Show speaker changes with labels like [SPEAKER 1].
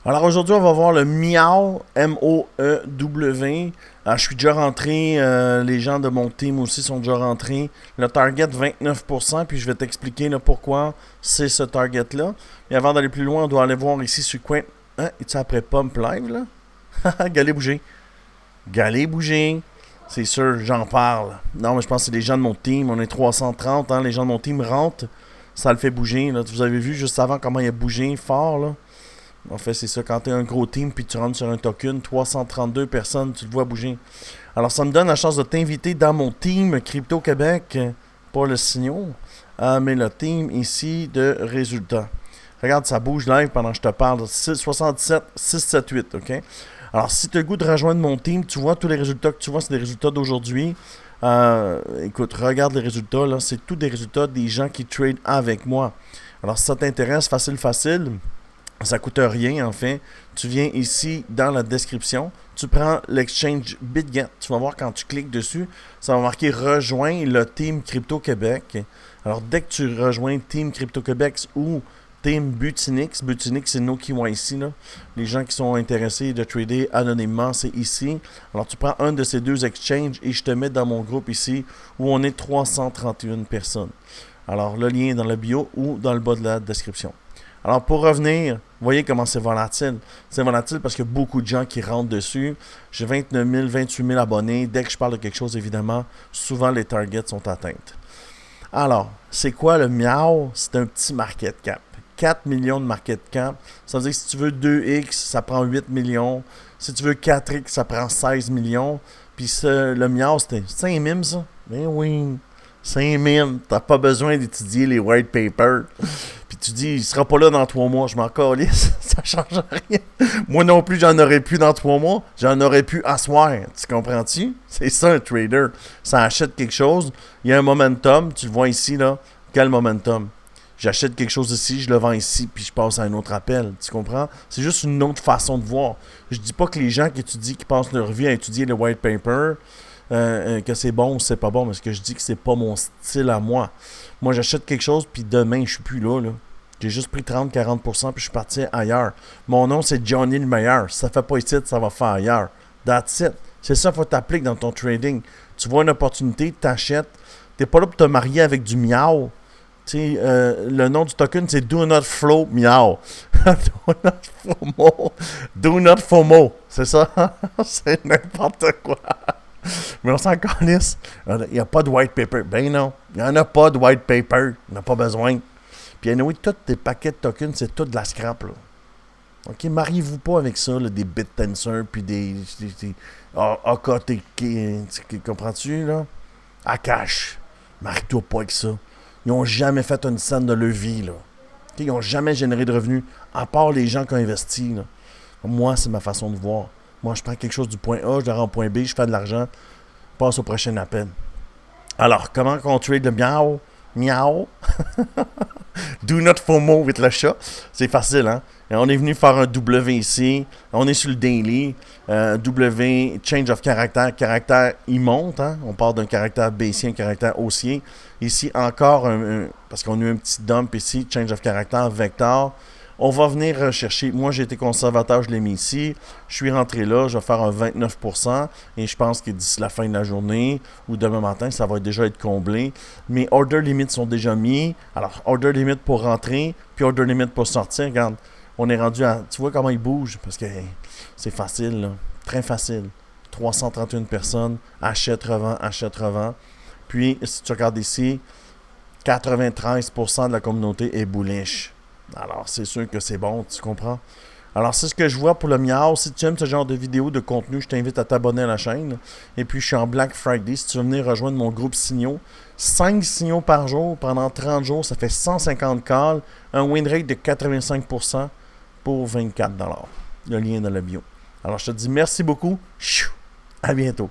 [SPEAKER 1] Alors aujourd'hui, on va voir le Miaou, M-O-E-W. Je suis déjà rentré, les gens de mon team aussi sont déjà rentrés. Le target 29%, puis je vais t'expliquer là, pourquoi c'est ce target-là. Mais avant d'aller plus loin, on doit aller voir ici sur Coin. Hein, es-tu après Pump Live là? Galé bouger. Galé bouger. C'est sûr, j'en parle. Non, mais je pense que c'est les gens de mon team. On est 330, hein, les gens de mon team rentrent. Ça le fait bouger. Là. Vous avez vu juste avant comment il a bougé fort là. En fait, c'est ça, quand tu es un gros team puis tu rentres sur un token, 332 personnes, tu le vois bouger. Alors, ça me donne la chance de t'inviter dans mon team Crypto Québec, pas le signal, mais le team ici de résultats. Regarde, ça bouge live pendant que je te parle. 67, 678, OK? Alors, si tu as le goût de rejoindre mon team, tu vois tous les résultats que tu vois, c'est des résultats d'aujourd'hui. Écoute, regarde les résultats, là, c'est tous des résultats des gens qui trade avec moi. Alors, si ça t'intéresse, facile. Ça coûte rien en fait. Tu viens ici dans la description. Tu prends l'exchange BitGet. Tu vas voir quand tu cliques dessus, ça va marquer rejoins le Team Crypto Québec. Alors dès que tu rejoins Team Crypto Québec ou Team Butinix, Butinix c'est nos KYC là. Les gens qui sont intéressés de trader anonymement, c'est ici. Alors tu prends un de ces deux exchanges et je te mets dans mon groupe ici où on est 331 personnes. Alors le lien est dans la bio ou dans le bas de la description. Alors, pour revenir, vous voyez comment c'est volatile. C'est volatile parce qu'il y a beaucoup de gens qui rentrent dessus. J'ai 29 000, 28 000 abonnés. Dès que je parle de quelque chose, évidemment, souvent les targets sont atteintes. Alors, c'est quoi le Miaou? C'est un petit market cap. 4 millions de market cap. Ça veut dire que si tu veux 2X, ça prend 8 millions. Si tu veux 4X, ça prend 16 millions. Puis le Miaou, c'était 5 mimes, ça? Ben oui. 5 mimes. T'as pas besoin d'étudier les white papers. Puis tu dis, il sera pas là dans 3 mois. Je m'en calisse, ça change rien. Moi non plus, j'en aurais plus dans 3 mois. J'en aurais plus à soir. Tu comprends-tu? C'est ça un trader. Ça achète quelque chose. Il y a un momentum. Tu le vois ici, là. Quel momentum? J'achète quelque chose ici, je le vends ici, puis je passe à un autre appel. Tu comprends? C'est juste une autre façon de voir. Je dis pas que les gens qui étudient, qui passent leur vie à étudier le white paper, que c'est bon ou c'est pas bon, mais ce que je dis que c'est pas mon style à moi. Moi, j'achète quelque chose, puis demain, je suis plus là. J'ai juste pris 30-40%, puis je suis parti ailleurs. Mon nom, c'est Johnny le meilleur. Si ça fait pas ici, ça va faire ailleurs. That's it. C'est ça qu'il faut t'appliquer dans ton trading. Tu vois une opportunité, t'achètes. T'es pas là pour te marier avec du miaou. Le nom du token, c'est Do Not Flow Miaou. Do Not FOMO. Do Not FOMO. C'est ça? C'est n'importe quoi. Mais on s'en calisse. Il n'y a pas de white paper. Ben non. Il n'y en a pas de white paper. Il n'y en a pas besoin. Puis anyway, tous tes paquets de tokens, c'est tout de la scrap. Là. OK? Mariez-vous pas avec ça, là, des BitTensor, puis des AKTK. Comprends-tu, là? Akash. Marie-toi pas avec ça. Ils n'ont jamais fait une scène de leur vie, là. Okay? Ils n'ont jamais généré de revenus, à part les gens qui ont investi, là. Moi, c'est ma façon de voir. Moi, je prends quelque chose du point A, je le rends au point B, je fais de l'argent, je passe au prochain appel. Alors, comment qu'on trade le miaou? Miaou? Do not FOMO with le chat. C'est facile, hein? Et on est venu faire un W ici. On est sur le daily. W, change of caractère. Caractère, il monte, hein? On part d'un caractère baissier, un caractère haussier. Ici, encore parce qu'on a eu un petit dump ici, change of caractère, vector. On va venir rechercher. Moi, j'ai été conservateur, je l'ai mis ici. Je suis rentré là, je vais faire un 29%. Et je pense que d'ici la fin de la journée ou demain matin, ça va déjà être comblé. Mes order limits sont déjà mis. Alors, order limit pour rentrer, puis order limit pour sortir. Regarde, on est rendu à... Tu vois comment il bouge? Parce que c'est facile, là. Très facile. 331 personnes. Achète, revend. Puis, si tu regardes ici, 93% de la communauté est bullish. Alors, c'est sûr que c'est bon, tu comprends? Alors, c'est ce que je vois pour le Miaou. Si tu aimes ce genre de vidéo, de contenu, je t'invite à t'abonner à la chaîne. Et puis, je suis en Black Friday. Si tu veux venir rejoindre mon groupe Signaux, 5 signaux par jour pendant 30 jours, ça fait 150 calls, un win rate de 85% pour 24$. Le lien est dans la bio. Alors, je te dis merci beaucoup. À bientôt.